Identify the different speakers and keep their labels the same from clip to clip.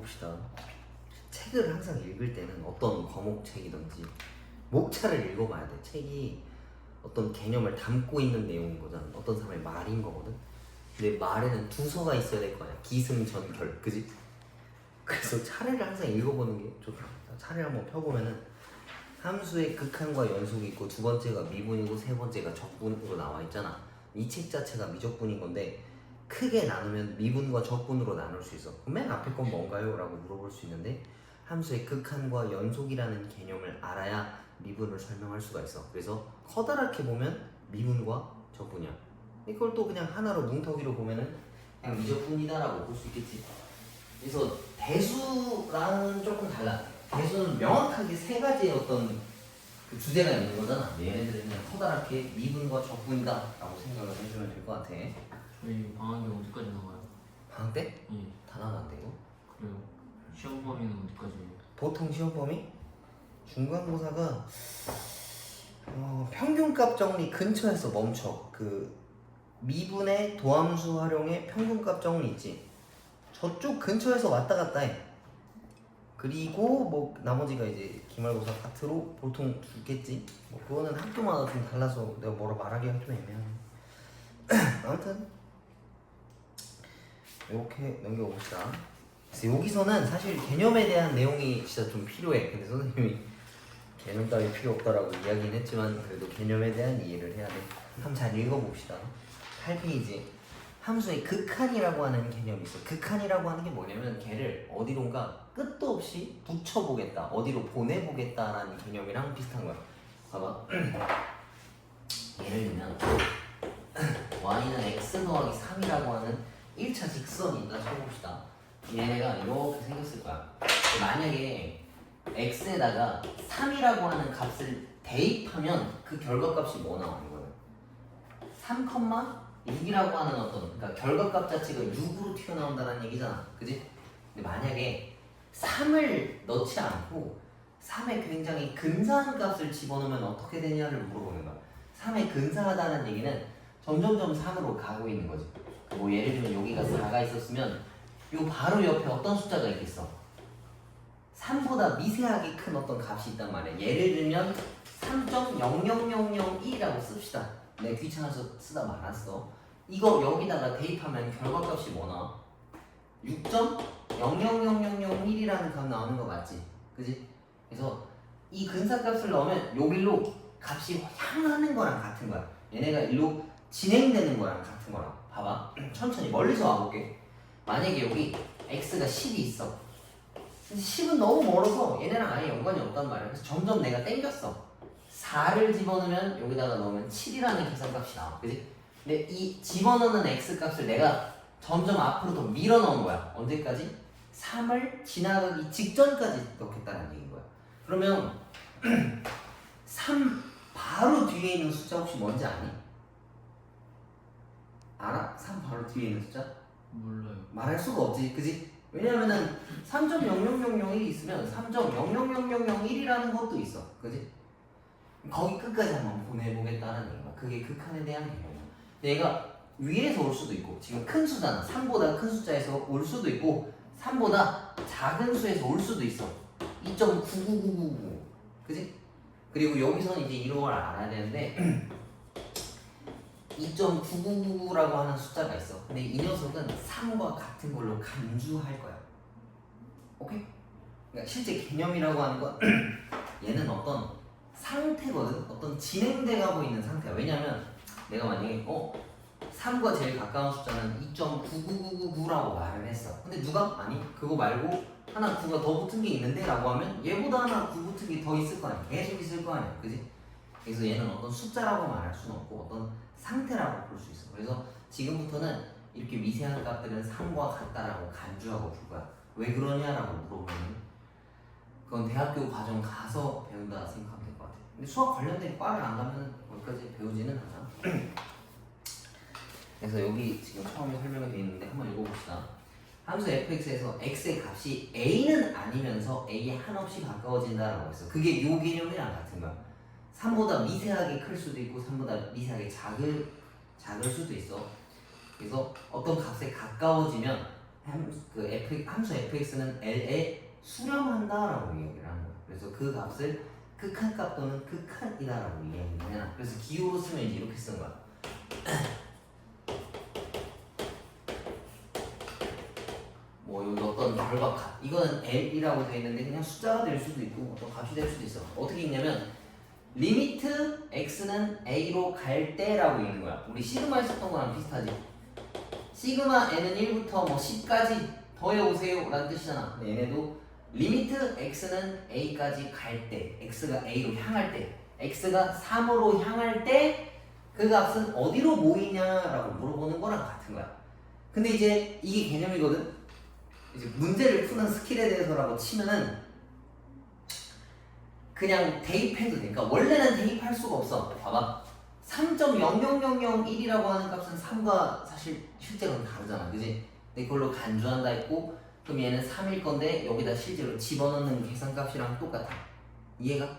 Speaker 1: 읽어봅시다. 책을 항상 읽을 때는 어떤 과목책이든지 목차를 읽어봐야 돼. 책이 어떤 개념을 담고 있는 내용인 거잖아. 어떤 사람의 말인 거거든. 근데 말에는 두서가 있어야 될 거 아니야. 기승전결, 그지? 그래서 차례를 항상 읽어보는 게 좋다. 차례를 한번 펴보면은 함수의 극한과 연속이 있고 두 번째가 미분이고 세 번째가 적분으로 나와 있잖아. 이 책 자체가 미적분인 건데 크게 나누면 미분과 적분으로 나눌 수 있어. 맨 앞에 건 뭔가요? 라고 물어볼 수 있는데 함수의 극한과 연속이라는 개념을 알아야 미분을 설명할 수가 있어. 그래서 커다랗게 보면 미분과 적분이야. 이걸 또 그냥 하나로 뭉텅이로 보면은 그냥 미적분이다라고 볼 수 있겠지. 그래서 대수랑은 조금 달라. 대수는 명확하게 세 가지의 어떤 그 주제가 있는 거잖아. 얘네들은 그냥 커다랗게 미분과 적분이다라고 생각을 해주면 될 것 같아.
Speaker 2: 저희 방학이 어디까지 나가요?
Speaker 1: 방학 때?
Speaker 2: 예.
Speaker 1: 다 나간대요.
Speaker 2: 그래요. 시험 범위는 어디까지예요?
Speaker 1: 보통 시험 범위? 중간고사가 평균값 정리 근처에서 멈춰. 그 미분의 도함수 활용의 평균값 정리 있지. 저쪽 근처에서 왔다 갔다 해. 그리고 뭐 나머지가 이제 기말고사 파트로 보통 주겠지. 뭐 그거는 학교마다 좀 달라서 내가 뭐라 말하기가 좀 애매하네. 아무튼 이렇게 넘겨봅시다. 그래서 여기서는 사실 개념에 대한 내용이 진짜 좀 필요해. 근데 선생님이 개념 따위 필요 없다라고 이야기는 했지만 그래도 개념에 대한 이해를 해야 돼. 한번 잘 읽어봅시다. 8페이지. 함수의 극한이라고 하는 개념이 있어. 극한이라고 하는 게 뭐냐면 걔를 어디론가 끝도 없이 붙여보겠다, 어디로 보내보겠다라는 개념이랑 비슷한 거야. 봐봐. 예를 들면 y는 x 더하기 3이라고 하는 1차 직선이 있다 쳐봅시다. 얘네가 이렇게 생겼을 거야. 만약에 x에다가 3이라고 하는 값을 대입하면 그 결과값이 뭐 나와? 이거는 3,6이라고 하는 어떤, 그러니까 결과값 자체가 6으로 튀어나온다는 얘기잖아. 그지? 근데 만약에 3을 넣지 않고 3에 굉장히 근사한 값을 집어넣으면 어떻게 되냐를 물어보는 거야. 3에 근사하다는 얘기는 점점점 3으로 가고 있는 거지. 뭐 예를 들면 여기가 4가 있었으면 요 바로 옆에 어떤 숫자가 있겠어? 3보다 미세하게 큰 어떤 값이 있단 말이야. 예를 들면 3.00001이라고 씁시다. 내가 귀찮아서 쓰다 말았어. 이거 여기다가 대입하면 결과값이 뭐 나와? 6.000001이라는 값 나오는 거 맞지? 그지? 그래서 이 근사값을 넣으면 요 길로 값이 향하는 거랑 같은 거야. 얘네가 일로 진행되는 거랑 같은 거라. 봐봐. 천천히 멀리서 와볼게. 만약에 여기 x가 10이 있어. 근데 10은 너무 멀어서 얘네랑 아예 연관이 없단 말이야. 그래서 점점 내가 땡겼어. 4를 집어넣으면 여기다가 넣으면 7이라는 계산값이 나와. 그지? 근데 이 집어넣는 x값을 내가 점점 앞으로 더 밀어 넣은 거야. 언제까지? 3을 지나가기 직전까지 넣겠다는 얘기인 거야. 그러면 3 바로 뒤에 있는 숫자 혹시 뭔지 아니? 알아? 3 바로 뒤에 있는 숫자?
Speaker 2: 몰라요.
Speaker 1: 말할 수가 없지, 그지? 왜냐면은 3.00001이 있으면 3.0000001이라는 것도 있어, 그지? 거기 끝까지 한번 보내보겠다는 얘기야. 그게 극한에 대한 개념이야. 얘가 위에서 올 수도 있고, 지금 큰 수잖아. 3보다 큰 숫자에서 올 수도 있고, 3보다 작은 수에서 올 수도 있어. 2.99999, 그지? 그리고 여기서는 이제 이런 걸 알아야 되는데 2.9999라고 하는 숫자가 있어. 근데 이 녀석은 3과 같은 걸로 간주할 거야. 오케이? 그러니까 실제 개념이라고 하는 건 얘는 어떤 상태거든? 어떤 진행돼 가고 있는 상태야. 왜냐면 내가 만약에 3과 제일 가까운 숫자는 2.99999라고 말을 했어. 근데 누가? 아니 그거 말고 하나 9가 더 붙은 게 있는데? 라고 하면 얘보다 하나 9 붙은 게 더 있을 거 아니야. 계속 있을 거 아니야. 그지? 그래서 얘는 어떤 숫자라고 말할 수는 없고 어떤 상태라고 볼 수 있어. 그래서 지금부터는 이렇게 미세한 값들은 3과 같다라고 간주하고 볼 거야. 왜 그러냐라고 물어보면 그건 대학교 과정 가서 배운다 생각하면 될 것 같아. 근데 수학 관련된 과를 안 가면 거기까지 배우지는 않아. 그래서 여기 지금 처음에 설명이 되어 있는데 한번 읽어봅시다. 함수 fx에서 x의 값이 a는 아니면서 a에 한없이 가까워진다라고 했어. 그게 요 개념이랑 같은 거야. 3보다 미세하게 클 수도 있고 3보다 미세하게 작을 수도 있어. 그래서 어떤 값에 가까워지면 함수 fx는 L에 수렴한다라고 이야기를 하는 거예요. 그래서 그 값을 극한값 또는 극한이다라고 이야기해요. 그래서 기호로 쓰면 이제 이렇게 쓰는 거야. 뭐 여기 어떤 결과값, 이거는 L이라고 되어 있는데 그냥 숫자가 될 수도 있고 어떤 값이 될 수도 있어. 어떻게 있냐면 리미트 x는 a로 갈 때라고 있는 거야. 우리 시그마 했었던 거랑 비슷하지. 시그마 n은 1부터 뭐 10까지 더해오세요 라는 뜻이잖아. 근데 얘네도 리미트 x는 a까지 갈 때, x가 a로 향할 때, x가 3으로 향할 때 그 값은 어디로 모이냐라고 물어보는 거랑 같은 거야. 근데 이제 이게 개념이거든. 이제 문제를 푸는 스킬에 대해서라고 치면은 그냥 대입해도 돼. 그러니까 원래는 대입할 수가 없어. 봐봐. 3.00001이라고 하는 값은 3과 사실 실제로는 다르잖아. 그지? 근데 그걸로 간주한다 했고, 그럼 얘는 3일 건데 여기다 실제로 집어넣는 계산값이랑 똑같아. 이해가?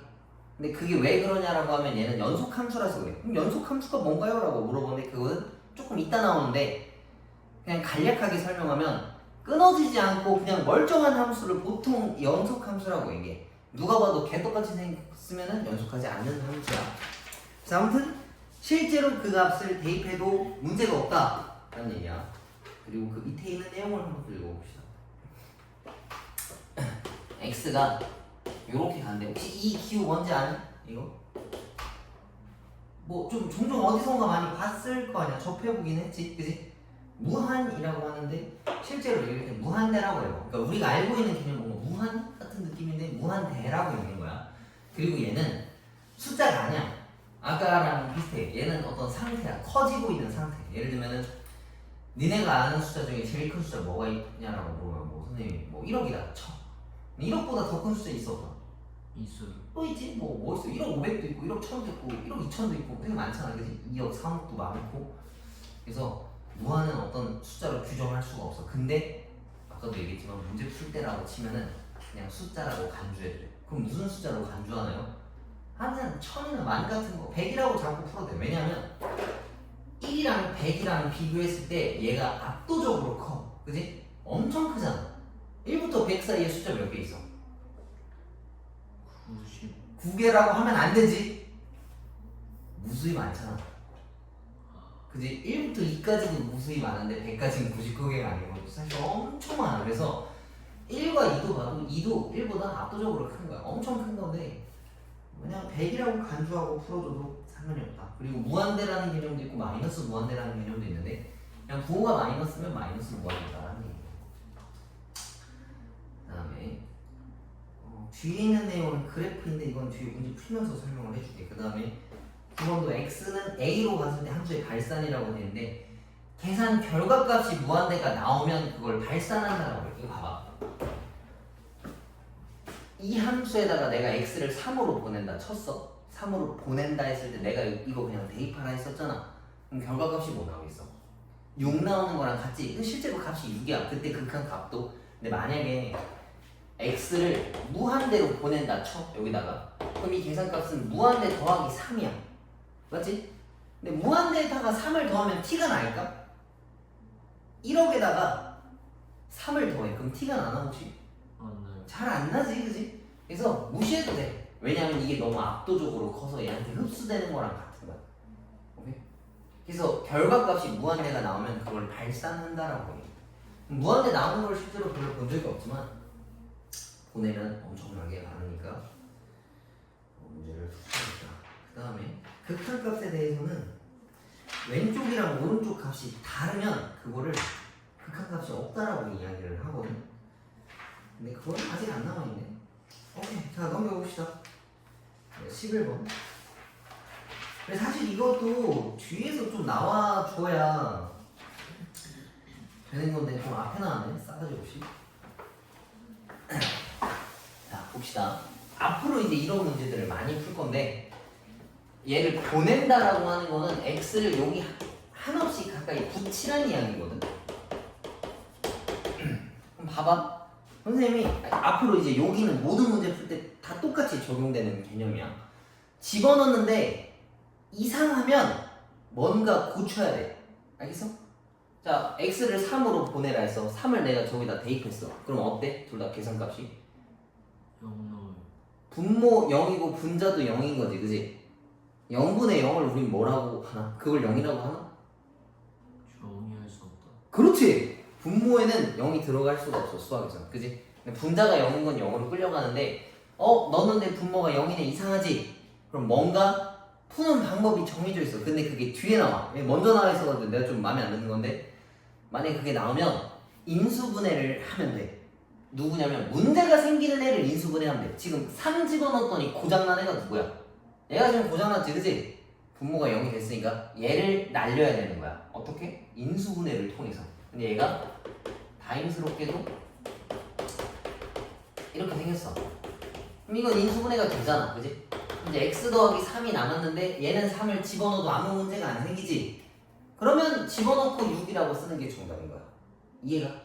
Speaker 1: 근데 그게 왜 그러냐라고 하면 얘는 연속함수라서 그래. 그럼 연속함수가 뭔가요? 라고 물어보는데 그거는 조금 이따 나오는데 그냥 간략하게 설명하면 끊어지지 않고 그냥 멀쩡한 함수를 보통 연속함수라고 얘기해. 누가 봐도 개떡같이 생겼으면 연속하지 않는 함수야. 자, 아무튼 실제로 그 값을 대입해도 문제가 없다라는 얘기야. 그리고 그 밑에 있는 내용을 한번 읽어봅시다. x가 요렇게 간대. 혹시 이 기호 뭔지 아니? 이거? 뭐 좀 종종 어디선가 많이 봤을 거 아니야. 접해보긴 했지, 그지? 무한이라고 하는데 실제로 읽을 때 무한대라고 해요. 그러니까 우리가 알고 있는 개념 뭔가 무한 같은 느낌인데 무한대라고 있는 거야. 그리고 얘는 숫자가 아니야. 아까랑 비슷해. 얘는 어떤 상태야. 커지고 있는 상태. 예를 들면은 니네가 아는 숫자 중에 제일 큰 숫자 뭐가 있냐라고 물어보면 뭐 선생님이 뭐 1억이다 쳐. 1억보다 더 큰 숫자 있어 없어?
Speaker 2: 있어요.
Speaker 1: 또 있지. 뭐 있어. 1억 500도 있고 1억 1000도 있고 1억 2000도 있고 되게 많잖아. 그지? 2억 3억도 많고. 그래서 무한은 어떤 숫자로 규정할 수가 없어. 근데 아까도 얘기했지만 문제 풀 때라고 치면은 그냥 숫자라고 간주해도 돼. 그럼 무슨 숫자로 간주하나요? 한 1000이나 만 같은 거 100이라고 자꾸 풀어도 돼. 왜냐면 1이랑 100이랑 비교했을 때 얘가 압도적으로 커. 그지? 엄청 크잖아. 1부터 100 사이에 숫자 몇 개 있어?
Speaker 2: 90.
Speaker 1: 9개라고 하면 안 되지. 무수히 많잖아. 그지? 1부터 2까지는 무수히 많은데 100까지는 99개가 아니고 사실 엄청 많아. 그래서 1과 2도 봐도 2도 1보다 압도적으로 큰 거야. 엄청 큰 건데 그냥 100이라고 간주하고 풀어줘도 상관이 없다. 그리고 무한대라는 개념도 있고 마이너스 무한대라는 개념도 있는데 그냥 부호가 마이너스면 마이너스 무한대다라는 얘기예요. 그 다음에 뒤에 있는 내용은 그래프인데 이건 뒤에 문제 풀면서 설명을 해줄게. 그 다음에 9번도 x는 a로 갔을 때 함수의 발산이라고 되는데 계산 결과값이 무한대가 나오면 그걸 발산한다라고 해. 이거 봐봐. 이 함수에다가 내가 x를 3으로 보낸다 쳤어. 3으로 보낸다 했을 때 내가 이거 그냥 대입하라 했었잖아. 그럼 결과값이 뭐 나오겠어? 6 나오는 거랑 같지? 실제로 값이 6이야. 그때 극한 값도. 근데 만약에 x를 무한대로 보낸다 쳐. 여기다가. 그럼 이 계산값은 무한대 더하기 3이야. 맞지? 근데 무한대에다가 3을 더하면 t가 날까? 1억에다가 3을 더해. 그럼 t가 나나 혹시?
Speaker 2: 안 나요.
Speaker 1: 잘 안 나지, 그지? 그래서 무시해도 돼. 왜냐면 이게 너무 압도적으로 커서 얘한테 흡수되는 거랑 같은 거야. 오케이? 그래서 결과값이 무한대가 나오면 그걸 발산한다라고 해. 무한대 나오는 걸 실제로 별로 본 적이 없지만 보내면 엄청나게 많으니까 문제를 풀어보자. 그 다음에 극한값에 대해서는 왼쪽이랑 오른쪽 값이 다르면 그거를 극한값이 없다라고 이야기를 하거든. 근데 그건 아직 안 남아있네. 오케이, 자 넘겨봅시다. 11번. 사실 이것도 뒤에서 좀 나와줘야 되는 건데 좀 앞에 나왔네. 싸가지 없이. 자 봅시다. 앞으로 이제 이런 문제들을 많이 풀 건데 얘를 보낸다라고 하는 거는 x를 여기 한없이 가까이 붙이라는 이야기거든. 그럼 봐봐. 선생님이 앞으로 이제 여기는 모든 문제 풀 때 다 똑같이 적용되는 개념이야. 집어넣는데 이상하면 뭔가 고쳐야 돼. 알겠어? 자, x를 3으로 보내라 했어. 3을 내가 저기다 대입했어. 그럼 어때? 둘 다 계산값이?
Speaker 2: 0 나와요.
Speaker 1: 분모 0이고 분자도 0인 거지, 그지? 0분의 0을 우린 뭐라고 하나? 그걸 0이라고 하나?
Speaker 2: 정의할 수 없다.
Speaker 1: 그렇지! 분모에는 0이 들어갈 수가 없어, 수학에서는. 그지? 근데 분자가 0인 건 0으로 끌려가는데, 너는 내 분모가 0이네, 이상하지? 그럼 뭔가 푸는 방법이 정해져 있어. 근데 그게 뒤에 나와. 먼저 나와 있어가지고 내가 좀 마음에 안 드는 건데, 만약에 그게 나오면 인수분해를 하면 돼. 누구냐면 문제가 생기는 애를 인수분해하면 돼. 지금 3 집어넣었더니 고장난 애가 누구야? 얘가 지금 고장났지, 그지? 분모가 0이 됐으니까 얘를 날려야 되는 거야. 어떻게? 인수분해를 통해서. 근데 얘가 다행스럽게도 이렇게 생겼어. 그럼 이건 인수분해가 되잖아, 그지? 이제 x 더하기 3이 남았는데 얘는 3을 집어넣어도 아무 문제가 안 생기지? 그러면 집어넣고 6이라고 쓰는 게 정답인 거야. 이해가?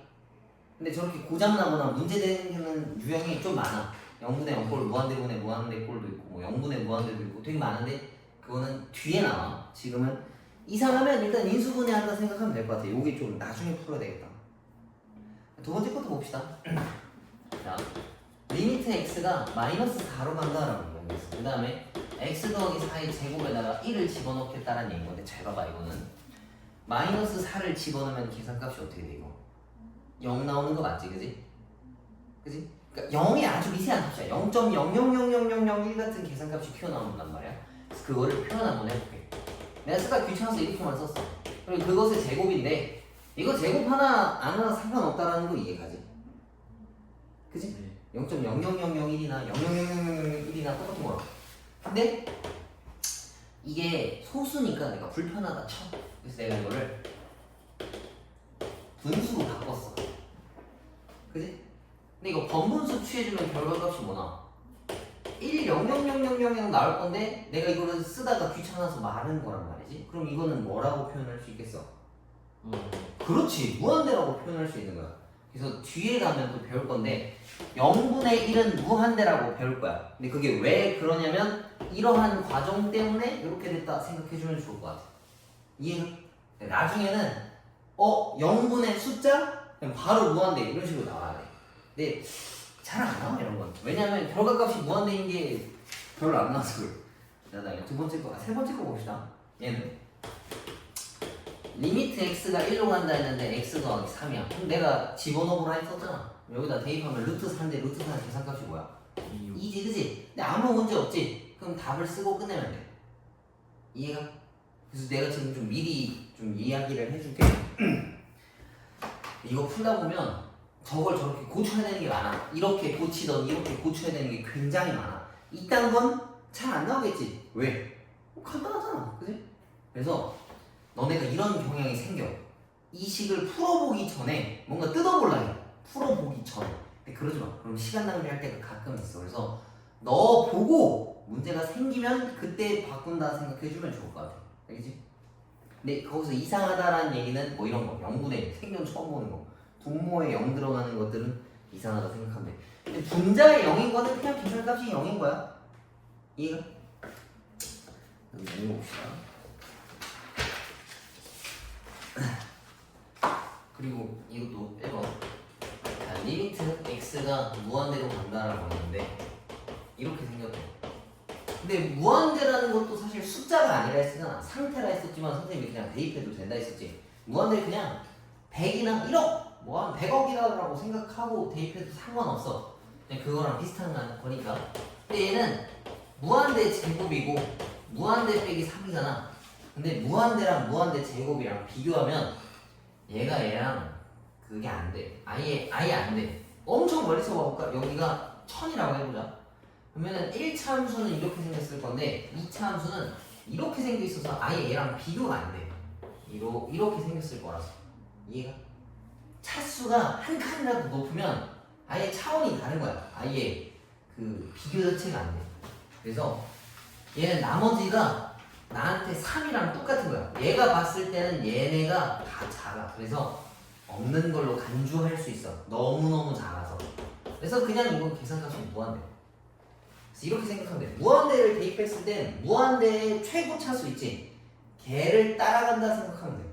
Speaker 1: 근데 저렇게 고장나거나 문제되는 유형이 좀 많아. 0분의 0꼴, 무한대분의 무한대꼴도 있고 뭐 0분의 무한대도 있고 되게 많은데 그거는 뒤에 나와. 지금은 이상하면 일단 인수분해한다 생각하면 될 것 같아. 요게 좀 나중에 풀어야 되겠다. 두 번째 것도 봅시다. 자, 리미트 x가 마이너스 4로 간다라는 거 있어. 그 다음에 x 더하기 4의 제곱에다가 1을 집어넣겠다라는 얘기인 건데 잘 봐봐. 이거는 마이너스 4를 집어넣으면 계산값이 어떻게 돼 이거? 0 나오는 거 맞지, 그지? 그지? 그러니까 0이 아주 미세한 값이야. 0.000001 같은 계산값이 튀어나온단 말이야. 그래서 그거를 표현 한번 해볼게. 내가 쓰다 귀찮아서 이렇게만 썼어. 그리고 그것의 제곱인데 이거 제곱 하나 안 하나 상관없다라는 거 이해가지? 그지?
Speaker 2: 네.
Speaker 1: 0.000001이나 0.000001이나 똑같은 거라. 근데 이게 소수니까 내가 불편하다 쳐. 그래서 내가 이거를 분수로 바꿨어. 그지? 근데 이거 번분수 취해주면 결과값이 뭐 나와? 1,0000000 나올 건데 내가 이거를 쓰다가 귀찮아서 말하는 거란 말이지. 그럼 이거는 뭐라고 표현할 수 있겠어? 그렇지, 무한대라고 표현할 수 있는 거야. 그래서 뒤에 가면 또 배울 건데 0분의 1은 무한대라고 배울 거야. 근데 그게 왜 그러냐면 이러한 과정 때문에 이렇게 됐다 생각해주면 좋을 것 같아. 이해가? 나중에는 0분의 숫자? 그냥 바로 무한대 이런 식으로 나와야 돼. 근데 잘 안 나와 이런 건. 왜냐면 결과값이 무한대인 게 별로 안 나와서 그래. 자, 다음에 세 번째 거 봅시다. 얘는 리미트 x가 1로 간다 했는데 x 더하기 3이야. 그럼 내가 집어넣으라 했었잖아. 여기다 대입하면 루트 4인데 루트 4의 계산값이 뭐야? 2지, 그지? 근데 아무 문제 없지? 그럼 답을 쓰고 끝내면 돼. 이해가? 그래서 내가 지금 좀 미리 좀 이야기를 해줄게. 이거 풀다 보면 저걸 저렇게 고쳐야 되는 게 많아. 이렇게 고치던 이렇게 고쳐야 되는 게 굉장히 많아. 이딴 건 잘 안 나오겠지. 왜? 간단하잖아, 그지? 그래서 너네가 이런 경향이 생겨. 이 식을 풀어보기 전에 뭔가 뜯어볼라 해. 풀어보기 전에. 근데 그러지 마. 그럼 시간 낭비할 때가 가끔 있어. 그래서 너 보고 문제가 생기면 그때 바꾼다 생각해주면 좋을 것 같아. 알겠지? 근데 거기서 이상하다라는 얘기는 뭐 이런 거. 0분의 생전 처음 보는 거. 분모에 0 들어가는 것들은 이상하다 생각하면 돼. 근데 분자의 0인 거는 그냥 계산값이 0인 거야. 이해가? 넘겨봅시다. 그리고 이것도 1번. 자, 리미트 x가 무한대로 간다라고 했는데 이렇게 생겼대. 근데 무한대라는 것도 사실 숫자가 아니라 했으나 상태라 했었지만 선생님이 그냥 대입해도 된다 했었지. 무한대 그냥 100이나 1억 뭐 한 100억이라고 생각하고 대입해도 상관없어. 그냥 그거랑 비슷한 거니까. 근데 얘는 무한대 제곱이고 무한대 빼기 3이잖아. 근데 무한대랑 무한대 제곱이랑 비교하면 얘랑 그게 안 돼. 아예 안 돼. 엄청 멀리서 봐볼까? 여기가 1000이라고 해보자. 그러면은 1차 함수는 이렇게 생겼을 건데 2차 함수는 이렇게 생겨 있어서 아예 얘랑 비교가 안 돼. 이렇게 생겼을 거라서. 이해가? 차수가 한 칸이라도 높으면 아예 차원이 다른 거야. 아예 그 비교 자체가 안 돼. 그래서 얘는 나머지가 나한테 3이랑 똑같은 거야. 얘가 봤을 때는 얘네가 다 작아. 그래서 없는 걸로 간주할 수 있어. 너무너무 작아서. 그래서 그냥 이거 계산값이 무한대. 그래서 이렇게 생각하면 돼. 무한대를 대입했을 땐 무한대의 최고 차수 있지? 걔를 따라간다 생각하면 돼.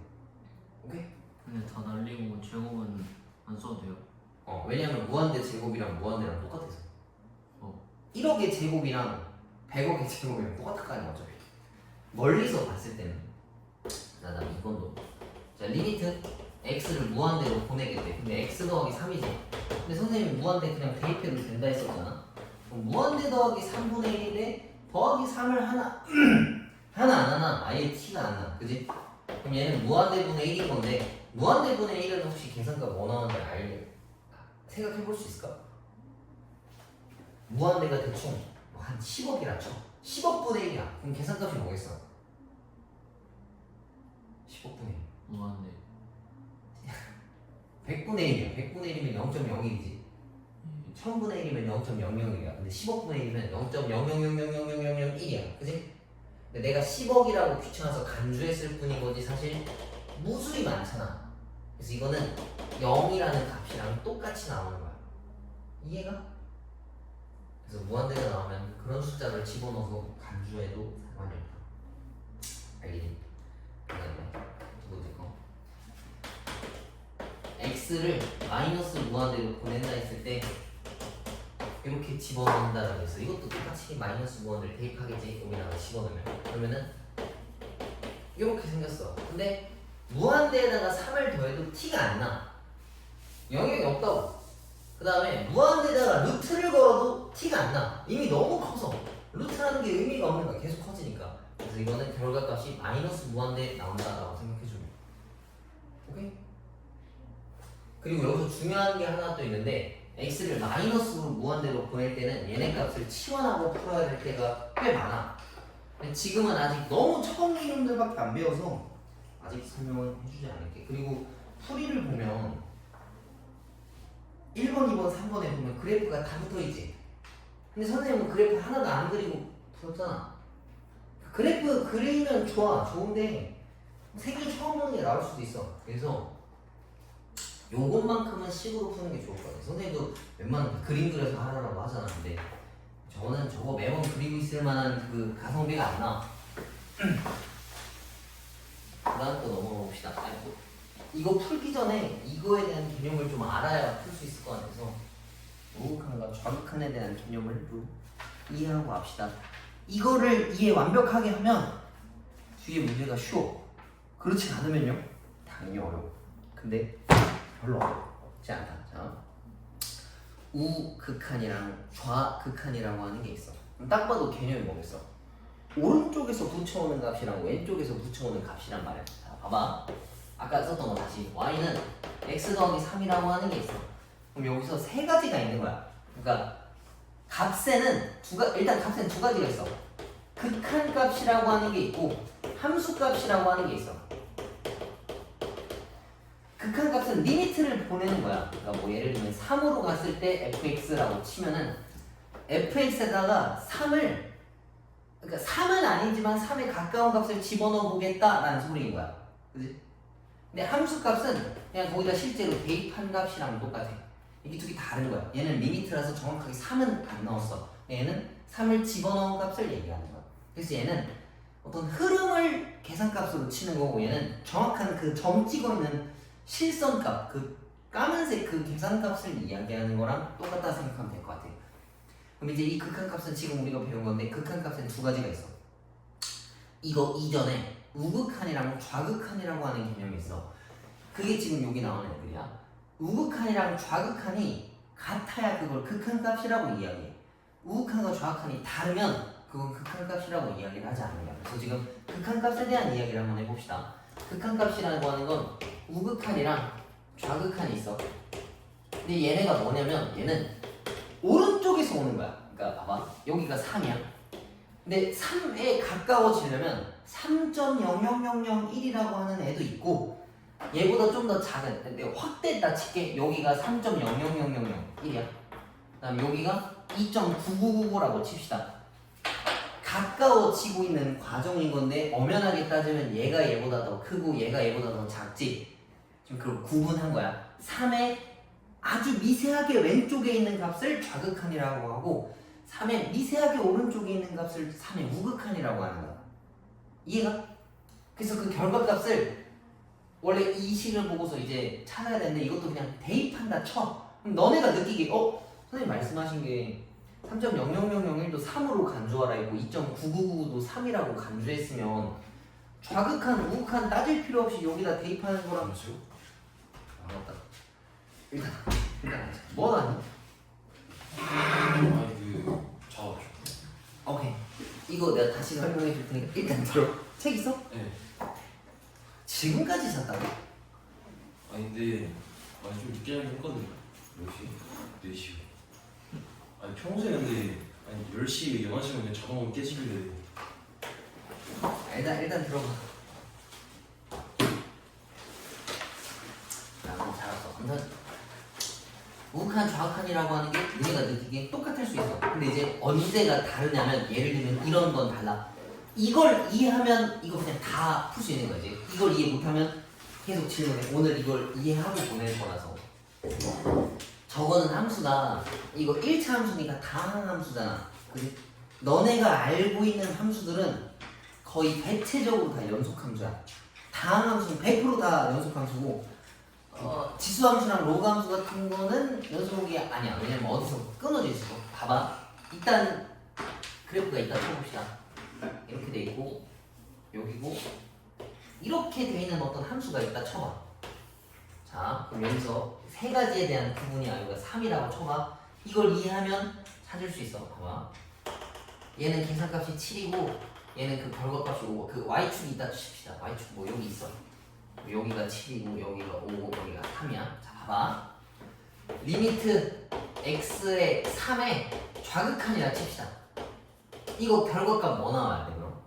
Speaker 1: 오케이?
Speaker 2: 근데 다 날리고 제곱은 안 써도 돼요?
Speaker 1: 왜냐면 무한대 제곱이랑 무한대랑 똑같아서.
Speaker 2: 어.
Speaker 1: 1억의 제곱이랑 100억의 제곱이랑 똑같을 거 아니야 어차피. 멀리서 봤을 때는. 나 이건 너. 자, 리미트 x를 무한대로 보내겠대. 근데 x 더하기 3이지. 근데 선생님이 무한대 그냥 대입해도 된다 했었잖아. 그럼 무한대 더하기 3분의 1인데 더하기 3을 하나 하나 안 하나 아예 티가 안 나. 그지? 그럼 얘는 무한대분의 1인 건데 무한대분의 1은 혹시 계산가 뭐 나오는지 생각해 볼 수 있을까? 무한대가 대충 한 10억이라 쳐. 10억분의 1이야. 그럼 계산값이 뭐겠어? 10억분의 1.
Speaker 2: 무한대.
Speaker 1: 100분의 1이야. 100분의 1이면 0.01이지. 1000분의 1이면 0.00이야. 근데 10억분의 1이면 0.000000001이야. 그지? 근데 내가 10억이라고 귀찮아서 간주했을 뿐인 거지 사실 무수히 많잖아. 그래서 이거는 0이라는 값이랑 똑같이 나오는 거야. 이해가? 그래서 무한대가 나오면 그런 숫자를 집어넣어서 간주해도 상관이 없다. 알겠니? 그 다음에 두 번째 거 x를 마이너스 무한대로 보낸다 했을 때 이렇게 집어넣는다라고 해서 이것도 똑같이 마이너스 무한대를 대입하겠지. 여기다가 집어넣으면 그러면은 이렇게 생겼어. 근데 무한대에다가 3을 더해도 티가 안 나. 영역이 없다고. 그 다음에 무한대에다가 루트를 걸어도 티가 안 나. 이미 너무 커서 루트라는 게 의미가 없는 거야. 계속 커지니까. 그래서 이거는 결과값이 마이너스 무한대에 나온다라고 생각해주면 오케이? 그리고 여기서 중요한 게 하나 또 있는데 x를 마이너스로 무한대로 보낼 때는 얘네 값을 치환하고 풀어야 될 때가 꽤 많아. 근데 지금은 아직 너무 처음 개념들밖에 안 배워서 아직 설명은 해주지 않을게. 그리고 풀이를 보면 1번, 2번, 3번에 보면 그래프가 다 붙어있지. 근데 선생님은 그래프 하나도 안 그리고 풀었잖아. 그래프 그리면 좋은데 생일 처음 보는 게 나올 수도 있어. 그래서 요것만큼은 식으로 푸는 게 좋을 것 같아. 선생님도 웬만하면 그림 그려서 하라고 하잖아. 근데 저는 저거 매번 그리고 있을 만한 그 가성비가 안 나와. 다음 거 넘어가 봅시다. 이거 풀기 전에 이거에 대한 개념을 좀 알아야 풀 수 있을 것 같아서 우극한과 좌극한에 대한 개념을 좀 이해하고 합시다. 이거를 이해 완벽하게 하면 뒤에 문제가 쉬워. 그렇지 않으면요 당연히 어려워. 근데 별로 어렵지 않다. 자, 우극한이랑 좌극한이라고 하는 게 있어. 그럼 딱 봐도 개념이 뭐겠어? 오른쪽에서 붙여오는 값이랑 왼쪽에서 붙여오는 값이란 말이야. 자, 봐봐. 아까 썼던 거 다시. y는 x 더하기 3이라고 하는 게 있어. 그럼 여기서 세 가지가 있는 거야. 그러니까 값에는 일단 값에는 두 가지가 있어. 극한값이라고 하는 게 있고 함수값이라고 하는 게 있어. 극한값은 리미트를 보내는 거야. 그러니까 뭐 예를 들면 3으로 갔을 때 fx라고 치면은 fx에다가 3을 그러니까 3은 아니지만 3에 가까운 값을 집어넣어 보겠다라는 소리인 거야. 그지? 근데 함수값은 그냥 거기다 실제로 대입한 값이랑 똑같아. 이게 두 개 다른 거야. 얘는 리미트라서 정확하게 3은 안 넣었어. 얘는 3을 집어넣은 값을 얘기하는 거야. 그래서 얘는 어떤 흐름을 계산값으로 치는 거고 얘는 정확한 그 점 찍어 있는 실선값, 그 까만색 그 계산값을 이야기하는 거랑 똑같다 생각하면 될 것 같아. 그럼 이제 이 극한값은 지금 우리가 배운 건데 극한값은 두 가지가 있어. 이거 이전에 우극한이랑 좌극한이라고 하는 개념이 있어. 그게 지금 여기 나오는 애들이야. 우극한이랑 좌극한이 같아야 그걸 극한값이라고 이야기해. 우극한과 좌극한이 다르면 그건 극한값이라고 이야기를 하지 않는 거야. 그래서 지금 극한값에 대한 이야기를 한번 해봅시다. 극한값이라고 하는 건 우극한이랑 좌극한이 있어. 근데 얘네가 뭐냐면 얘는 오른쪽에서 오는 거야. 그러니까 봐봐. 여기가 3이야. 근데 3에 가까워지려면 3.00001이라고 하는 애도 있고 얘보다 좀 더 작은, 근데 확대했다 칠게. 여기가 3.0000001이야. 그다음 여기가 2.9999라고 칩시다. 가까워지고 있는 과정인 건데 엄연하게 따지면 얘가 얘보다 더 크고 얘가 얘보다 더 작지. 지금 그걸 구분한 거야. 3의 아주 미세하게 왼쪽에 있는 값을 좌극한이라고 하고 3의 미세하게 오른쪽에 있는 값을 3의 우극한이라고 하는 거야. 이해가? 그래서 그 결과값을 원래 이 식을 보고서 이제 찾아야 되는데 이것도 그냥 대입한다 쳐. 그럼 너네가 느끼기 선생님 말씀하신 게 3.00001도 3으로 간주하라 했고 2.9999도 3이라고 간주했으면 좌극한, 우극한 따질 필요 없이 여기다 대입하는 거랑
Speaker 3: 잠시요?
Speaker 1: 아 맞다. 일단 뭐 하니?
Speaker 3: 아니 그 좌우죠.
Speaker 1: 오케이. 이거 내가 다시 설명해 줄 테니까 일단 들어. 책 있어?
Speaker 3: 네.
Speaker 1: 지금까지 샀다고?
Speaker 3: 아니 근데 좀 늦게 하긴 했거든요.
Speaker 1: 몇 시?
Speaker 3: 4시요. 아니 평소에 근데 10시에 영화 시간 그냥 자동으로 깨지길래.
Speaker 1: 일단 들어봐. 잘했어. 아무튼 우극한 좌극한이라고 하는 게 우리가 느끼기엔 똑같을 수 있어. 근데 이제 언제가 다르냐면 예를 들면 이런 건 달라. 이걸 이해하면 이거 그냥 다 풀 수 있는 거지. 이걸 이해 못하면 계속 질문해. 오늘 이걸 이해하고 보낼 거라서. 저거는 함수가 이거 1차 함수니까 다항 함수잖아. 그지? 너네가 알고 있는 함수들은 거의 대체적으로 다 연속 함수야. 다항 함수는 100%다 연속 함수고 지수 함수랑 로그 함수 같은 거는 연속이 아니야. 왜냐면 어디서 끊어져 있어. 봐봐. 일단 그래프가 있다 쳐봅시다. 이렇게 돼 있고 여기고 이렇게 돼 있는 어떤 함수가 있다 쳐봐. 자, 그럼 여기서 세 가지에 대한 구분이 아니고 3이라고 쳐봐. 이걸 이해하면 찾을 수 있어. 봐봐. 얘는 계산값이 7이고 얘는 그 결과값이 5. 그 y축이 있다 칩시다. y축 뭐 여기 있어. 여기가 7이고 여기가 5고 여기가 3이야. 자, 봐봐. 리미트 x의 3에 좌극한이라 칩시다. 이거 결과값 뭐 나와야 돼 그럼?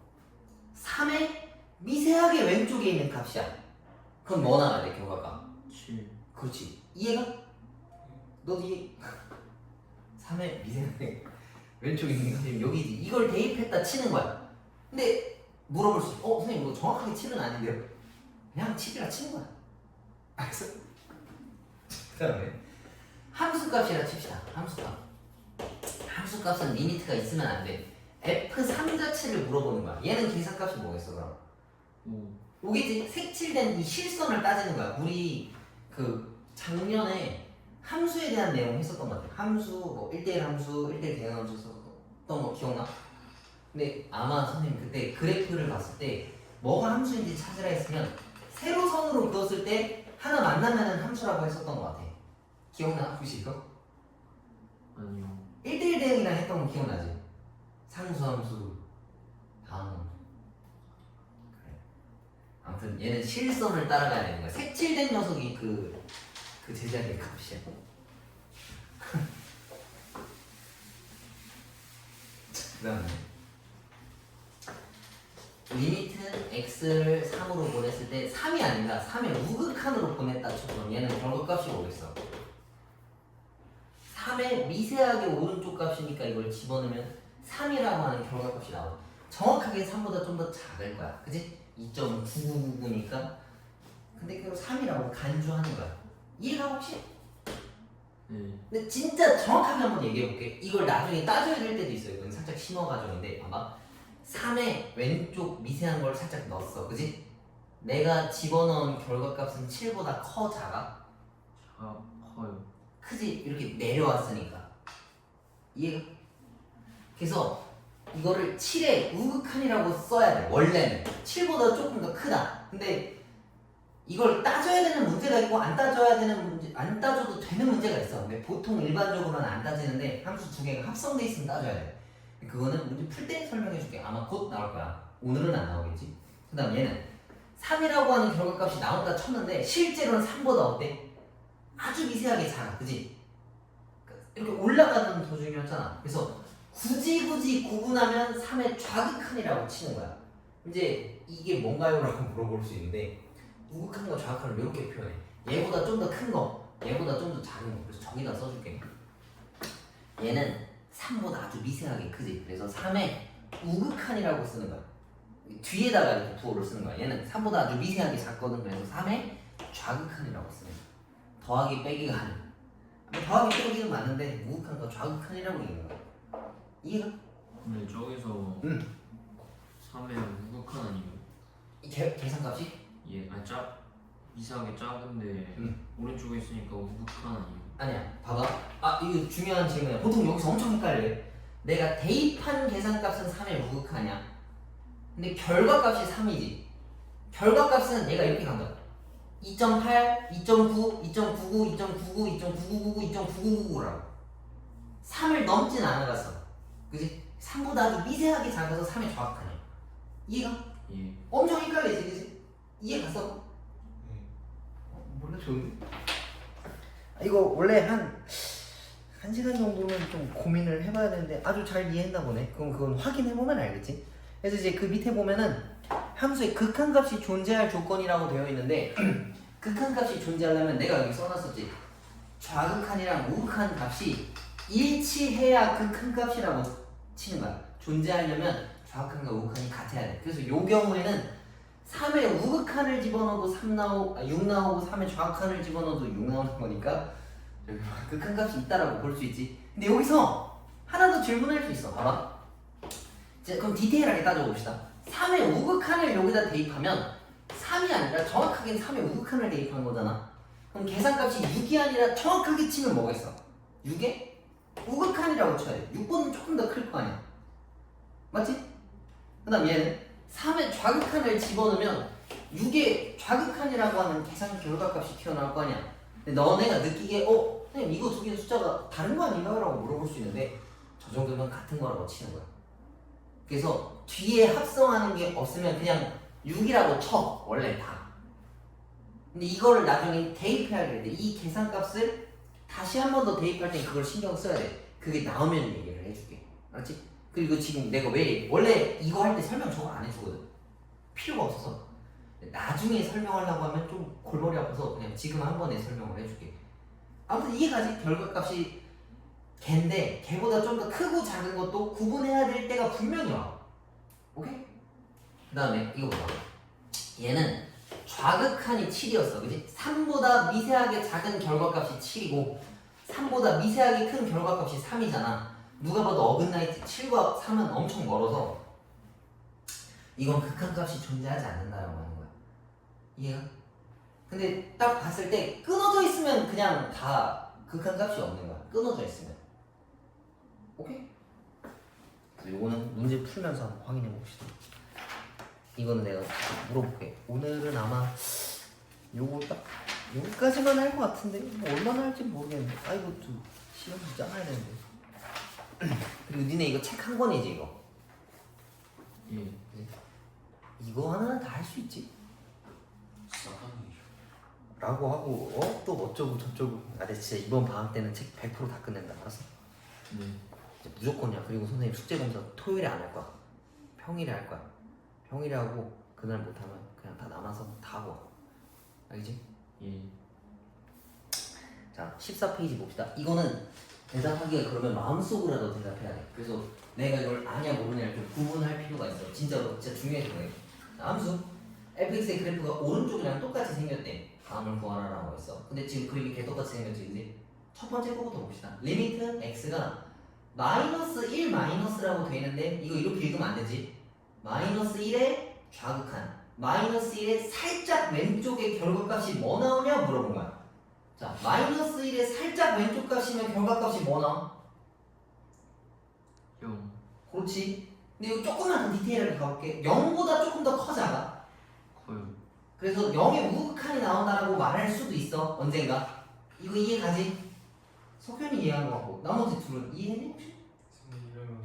Speaker 1: 3의 미세하게 왼쪽에 있는 값이야. 그럼 뭐 나와야 돼 결과값?
Speaker 2: 7.
Speaker 1: 그렇지. 이해가? 너도 이해? 3의 미세하게 왼쪽에 있는 값이 여기지. 이걸 대입했다 치는 거야. 근데 물어볼 수 있어. 선생님 이거 정확하게 7은 아닌데요? 그냥 7이라 치는 거야. 알겠어? 그 다음에 함수값이라 칩시다. 함수값. 함수값은 리미트가 있으면 안 돼. F3 자체를 물어보는 거야. 얘는 계산값이 뭐겠어 그럼?
Speaker 2: 5.
Speaker 1: 오겠지? 색칠된 이 실선을 따지는 거야. 우리 그 작년에 함수에 대한 내용 했었던 것 같아. 함수, 뭐 1대1 함수, 1대1 대응 함수 썼던 거 기억나? 근데 아마 선생님 그때 그래프를 봤을 때 뭐가 함수인지 찾으라 했으면 세로선으로 그었을 때 하나 만나면은 함수라고 했었던 것 같아. 기억나? 혹시 이거?
Speaker 2: 아니요.
Speaker 1: 1대1 대응이랑 했던 거 기억나지? 상수 함수, 다음 함수. 그래. 아무튼 얘는 실선을 따라가야 되는 거야. 색칠된 녀석이 그 제자리의 값이야. 그 다음에 리미트 x를 3으로 보냈을 때 3이 아니라 3의 우극한으로 보냈다 쳐서 얘는 결과값이 뭐겠어? 3의 미세하게 오른쪽 값이니까 이걸 집어넣으면 3이라고 하는 결과값이 나와. 정확하게 3보다 좀 더 작을 거야. 그지? 2.9999니까. 근데 그걸 3이라고 간주하는 거야. 이해가 혹시?
Speaker 2: 네.
Speaker 1: 근데 진짜 정확하게 한번 얘기해 볼게. 이걸 나중에 따져야 될 때도 있어요. 이건 살짝 심화 과정인데 봐봐. 3의 왼쪽 미세한 걸 살짝 넣었어. 그지? 내가 집어넣은 결과값은 7보다 커 작아?
Speaker 2: 커요.
Speaker 1: 크지? 이렇게 내려왔으니까. 이해가? 그래서 이거를 7의 우극한이라고 써야 돼. 원래는 7보다 조금 더 크다. 근데 이걸 따져야 되는 문제가 있고 안 따져야 되는 문제, 안 따져도 되는 문제가 있어. 근데 보통 일반적으로는 안 따지는데 함수 두 개가 합성돼 있으면 따져야 돼. 그거는 문제 풀 때 설명해 줄게. 아마 곧 나올 거야. 오늘은 안 나오겠지. 그 다음 얘는 3이라고 하는 결과값이 나온다 쳤는데 실제로는 3보다 어때? 아주 미세하게 작아. 그지? 이렇게 올라가는 도중이었잖아. 그래서 굳이 구분하면 3의 좌극한이라고 치는 거야. 이제 이게 뭔가요? 라고 물어볼 수 있는데 우극한과 좌극한을 이렇게 표현해. 얘보다 좀 더 큰 거, 얘보다 좀 더 작은 거. 그래서 저기다 써줄게. 얘는 3보다 아주 미세하게 크지. 그래서 3의 우극한이라고 쓰는 거야. 뒤에다가 이렇게 부호를 쓰는 거야. 얘는 3보다 아주 미세하게 작거든. 그래서 3의 좌극한이라고 쓰는 거야. 더하기 빼기가 아니야. 더하기 빼기는 맞는데 우극한과 좌극한이라고 있는 거야. 이해가?
Speaker 2: 근데 저기서
Speaker 1: 응.
Speaker 2: 3의 우극한 아니에요?
Speaker 1: 이 계산값이?
Speaker 2: 예, 이상하게 작은데
Speaker 1: 응.
Speaker 2: 오른쪽에 있으니까 우북한 아니에요?
Speaker 1: 아니야. 봐봐. 아 이거 중요한 질문이야. 보통 여기서 엄청 헷갈려. 내가 대입한 계산값은 3의 우극하냐? 근데 결과값이 3이지. 결과값은 내가 이렇게 간다. 2.8, 2.9, 2.99, 2.99, 2.9999, 2.9999라고 3을 넘진 않아갔어. 그지? 3보다 아주 미세하게 작아서 3의 정확하냐. 이해가?
Speaker 2: 예.
Speaker 1: 엄청 헷갈리지, 그지? 이해 갔어?
Speaker 3: 네.
Speaker 1: 몰라 좋은데? 이거 원래 한 시간 정도는 좀 고민을 해봐야 되는데 아주 잘 이해했나 보네. 그럼 그건 확인해보면 알겠지? 그래서 이제 그 밑에 보면은 함수에 극한값이 존재할 조건이라고 되어 있는데 극한값이 존재하려면 내가 여기 써놨었지. 좌극한이랑 우극한 값이 일치해야 극한값이라고 치는 거야. 존재하려면 좌극한과 우극한이 같아야 돼. 그래서 이 경우에는 3에 우극한을 집어넣어도 6 나오고 3에 좌극한을 집어넣어도 6 나오는 거니까 여기 극한값이 있다라고 볼 수 있지. 근데 여기서 하나 더 질문할 수 있어. 봐봐. 자, 그럼 디테일하게 따져봅시다. 3의 우극한을 여기다 대입하면 3이 아니라 정확하게 3의 우극한을 대입한 거잖아. 그럼 계산값이 6이 아니라 정확하게 치면 뭐겠어? 6에 우극한이라고 쳐야 돼. 6보다는 조금 더 클 거 아니야. 맞지? 그 다음 얘는 3의 좌극한을 집어넣으면 6의 좌극한이라고 하는 계산 결과값이 튀어나올 거 아니야. 근데 너네가 느끼기에 선생님 이거 두 개의 숫자가 다른 거 아닌가요? 라고 물어볼 수 있는데 저 정도면 같은 거라고 치는 거야. 그래서 뒤에 합성하는 게 없으면 그냥 6이라고 쳐. 원래 다. 근데 이거를 나중에 대입해야 돼. 이 계산값을 다시 한 번 더 대입할 땐 그걸 신경 써야 돼. 그게 나오면 얘기를 해줄게. 알았지? 그리고 지금 내가 왜 원래 이거 할 때 설명 저거 안 해주거든. 필요가 없어서. 나중에 설명하려고 하면 좀 골머리 아파서 그냥 지금 한 번에 설명을 해줄게. 아무튼 이해가지? 결과값이 걔인데 걔보다 좀 더 크고 작은 것도 구분해야 될 때가 분명히 와. 오케이? 그 다음에 이거 봐. 얘는 좌극한이 7이었어. 그지? 3보다 미세하게 작은 결과값이 7이고 3보다 미세하게 큰 결과값이 3이잖아. 누가 봐도 어긋나 있지. 7과 3은 엄청 멀어서 이건 극한값이 존재하지 않는다라고 하는 거야. 이해가? 근데 딱 봤을 때 끊어져 있으면 그냥 다 극한값이 없는 거야. 끊어져 있으면. 오케이? 그래서 요거는 문제 풀면서 한번 확인해 봅시다. 이거는 내가 물어볼게. 오늘은 아마 요거 딱 여기까지만 할 것 같은데 뭐 얼마나 할지 모르겠는데. 아이고 또 시험 좀 짜놔야 되는데. 그리고 니네 이거 책 한 권이지 이거?
Speaker 2: 예.
Speaker 1: 이거 하나는 다 할 수 있지?
Speaker 3: 싹하니.
Speaker 1: 라고 하고 또 어쩌고 저쩌고. 아 근데 진짜 이번 방학 때는 책 100% 다 끝낸다. 알았어?
Speaker 2: 네.
Speaker 1: 이제 무조건이야. 그리고 선생님 숙제 검사 토요일에 안 할 거야. 평일에 할 거야. 평일에 하고 그날 못하면 그냥 다 남아서 다 하고 와. 알겠지?
Speaker 2: 예.
Speaker 1: 자 14페이지 봅시다. 이거는 대답하기가 그러면 마음속으로라도 대답해야 돼. 그래서 내가 이걸 아냐 모르냐를 좀 구분할 필요가 있어. 진짜로 진짜 중요해서 그래. 자, 함수 fx의 그래프가 오른쪽이랑 똑같이 생겼대. 다음을 구하라라고 했어. 근데 지금 그림이 개똑같이 생겼지, 그지? 첫 번째 거부터 봅시다. 리미트 x가 마이너스 1 마이너스라고 돼 있는데 이거 이렇게 읽으면 안 되지. 마이너스 1의 좌극한 마이너스 1의 살짝 왼쪽의 결과값이 뭐 나오냐 물어본 거야. 자, 마이너스 1의 살짝 왼쪽 값이면 결과값이 뭐 나와?
Speaker 2: 0.
Speaker 1: 그렇지. 근데 이거 조금만 더 디테일하게 가볼게. 0보다 조금 더 커 작아.
Speaker 2: 커요.
Speaker 1: 그래서 0의 우극한이 나온다라고 말할 수도 있어. 언젠가. 이거 이해 가지? 석현이 이해한 거 같고 나머지 둘은 이해했니 혹시?
Speaker 4: 선생님 이러면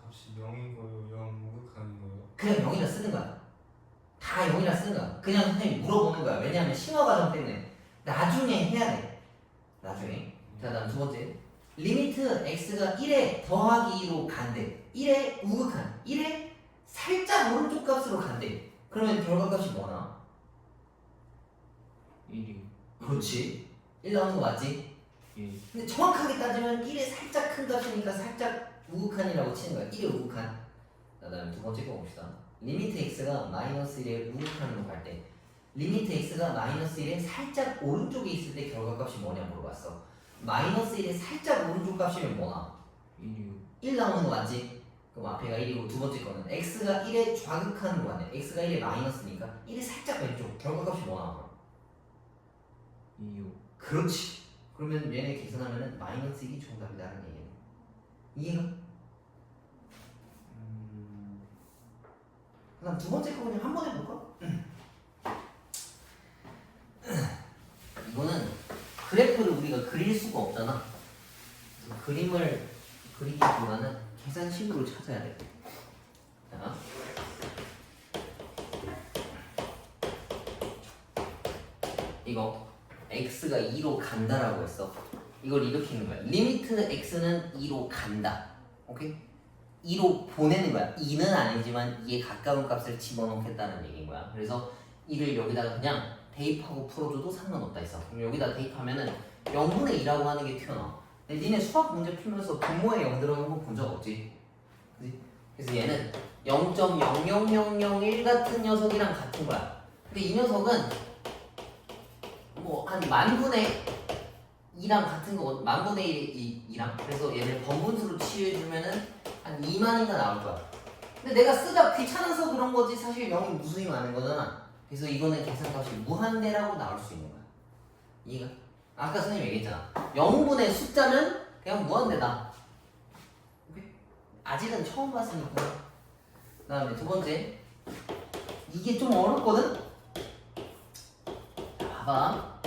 Speaker 4: 값이 0인 거예요? 0 우극한인 거예요?
Speaker 1: 그냥 0이라 쓰는 거야. 다 0이라 쓰는 거야. 그냥 선생님이 물어보는 거야. 왜냐하면 심화 과정 때문에 나중에 해야 돼. 나중에. 자, 다음 두 번째. 리미트 x가 1에 더하기 2로 간대. 1에 우극한 1에 살짝 오른쪽 값으로 간대. 그러면 결과값이 뭐 나와?
Speaker 2: 1이요.
Speaker 1: 그렇지. 1 나오는 거 맞지?
Speaker 2: 예.
Speaker 1: 근데 정확하게 따지면 1에 살짝 큰 값이니까 살짝 우극한이라고 치는 거야. 1의 우극한. 자, 다음 두 번째 거 봅시다. 리미트 x가 마이너스 1에 우극한으로 갈 때 리미트 x가 마이너스 1에 살짝 오른쪽에 있을 때 결과값이 뭐냐 물어봤어. 마이너스 1에 살짝 오른쪽 값이면 뭐 나와?
Speaker 2: 1이요.
Speaker 1: 1 나오는 거 맞지? 그럼 앞에가 1이고 두 번째 거는 x가 1에 좌극한으로 가네. x가 1에 마이너스니까 1에 살짝 왼쪽 결과값이 뭐 나와?
Speaker 2: 2요.
Speaker 1: 그렇지. 그러면 얘네 계산하면은 마이너스 1이 정답이다라는 얘기예요. 이해가? 그다음 두 번째 거 그냥 한번 해볼까? 이거는 그래프를 우리가 그릴 수가 없잖아. 그래서 그림을 그리기보다는 계산식으로 찾아야 돼. 자, 이거 x가 2로 간다라고 했어. 이걸 이렇게 있는 거야. 리미트 x는 2로 간다. 오케이? 2로 보내는 거야. 2는 아니지만 2에 가까운 값을 집어넣겠다는 얘기인 거야. 그래서 2를 여기다가 그냥 대입하고 풀어줘도 상관없다 했어. 그럼 여기다 대입하면은 0분의 2라고 하는 게 튀어나와. 근데 니네 수학 문제 풀면서 분모에 0 들어간 거 본 적 없지? 그치? 그래서 얘는 0.00001 같은 녀석이랑 같은 거야. 근데 이 녀석은 뭐 한 만분의 2랑 같은 거, 만분의 2랑. 그래서 얘를 번분수로 치유해주면은 한 2만인가 나올 거야. 근데 내가 쓰다 귀찮아서 그런 거지 사실 0이 무수히 많은 거잖아. 그래서 이거는 계산값이 무한대라고 나올 수 있는 거야. 이해가? 아까 선생님 얘기했잖아. 0분의 숫자는 그냥 무한대다. 오케이? 아직은 처음 봤으니까. 그 다음에 두 번째, 이게 좀 어렵거든? 자, 봐봐.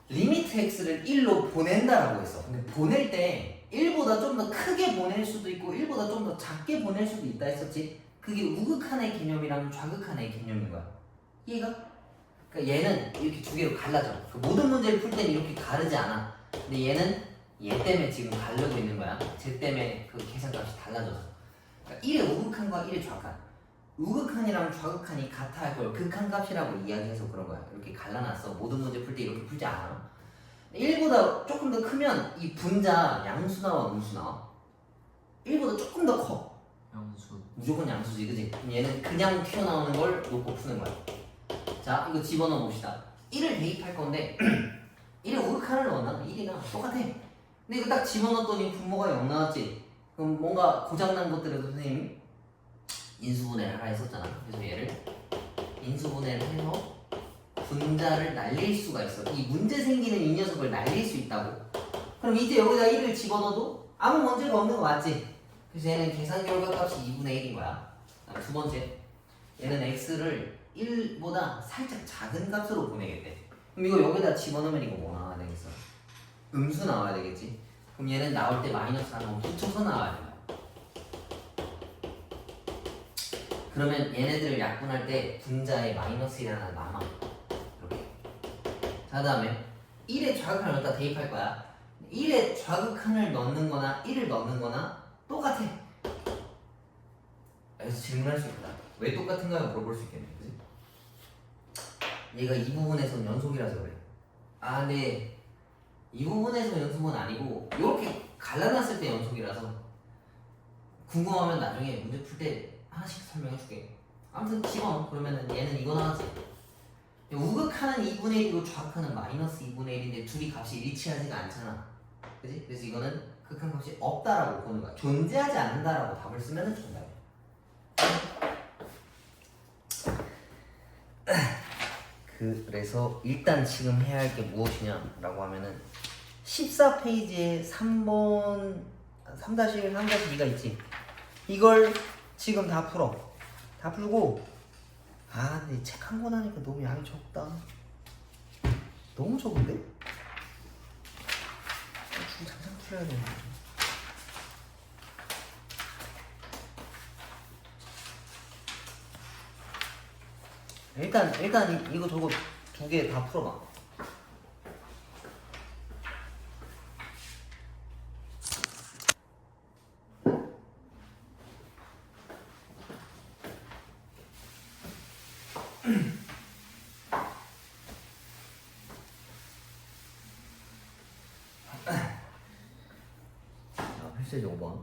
Speaker 1: 리미트 x를 1로 보낸다라고 했어. 근데 보낼 때 1보다 좀 더 크게 보낼 수도 있고 1보다 좀 더 작게 보낼 수도 있다 했었지. 그게 우극한의 개념이랑 좌극한의 개념인 거야. 이해가? 그러니까 얘는 이렇게 두 개로 갈라져. 그 모든 문제를 풀 때는 이렇게 가르지 않아. 근데 얘는 얘 때문에 지금 가르고 있는 거야. 쟤 때문에 그 계산값이 달라져서. 그러니까 1의 우극한과 1의 좌극한. 우극한이랑 좌극한이 같아 할 걸 극한값이라고 이야기해서 그런 거야. 이렇게 갈라놨어. 모든 문제 풀 때 이렇게 풀지 않아. 1보다 조금 더 크면 이 분자 양수 나와 음수 나와? 1보다 조금 더 커.
Speaker 2: 양수.
Speaker 1: 무조건 양수지, 그지? 그럼 얘는 그냥 튀어나오는 걸 놓고 푸는 거야. 자, 이거 집어넣어 봅시다. 1을 대입할 건데 1에 우극한을 넣었나? 1이나 똑같아. 근데 이거 딱 집어넣었더니 분모가 0 나왔지? 그럼 뭔가 고장난 것들에도 선생님이 인수분해를 하라 했었잖아. 그래서 얘를 인수분해를 해서 분자를 날릴 수가 있어. 이 문제 생기는 이 녀석을 날릴 수 있다고. 그럼 이제 여기다 1을 집어넣어도 아무 문제가 없는 거 맞지? 그래서 얘는 계산 결과 값이 2분의 1인 거야. 두 번째, 얘는 x를 1보다 살짝 작은 값으로 보내겠대. 그럼 이거 여기다 집어넣으면 이거 뭐 나와야 되겠어? 음수 나와야 되겠지? 그럼 얘는 나올 때 마이너스 하나 붙여서 나와야 된다. 그러면 얘네들을 약분할 때 분자에 마이너스 1 하나 남아. 이렇게. 자, 다음에 1의 좌극한을 여기다 대입할 거야. 1의 좌극한을 넣는 거나 1을 넣는 거나 똑같아. 여기서 질문할 수 있다. 왜 똑같은가요? 물어볼 수 있겠네. 그치? 얘가 이 부분에서 연속이라서 그래. 아, 근데 이 부분에서 연속은 아니고 이렇게 갈라놨을 때 연속이라서 궁금하면 나중에 문제 풀 때 하나씩 설명해 줄게. 아무튼 집어넣어. 그러면은 얘는 이거 나왔지. 우극하는 2분의 1이고 좌극하는 마이너스 2분의 1인데 둘이 값이 일치하지가 않잖아. 그치? 그래서 이거는 극한값이 없다라고 보는 거야. 존재하지 않는다라고 답을 쓰면은 정답이야. 그래서 일단 지금 해야 할 게 무엇이냐라고 하면은 14페이지에 3번 3-1, 3-2가 있지. 이걸 지금 다 풀어. 다 풀고 아 근데 책 한 권 하니까 너무 양이 적다. 너무 적은데? 좀 잠깐 풀어야 되는데. 일단 이거 저거 두 개 다 풀어봐. 필수제 5번.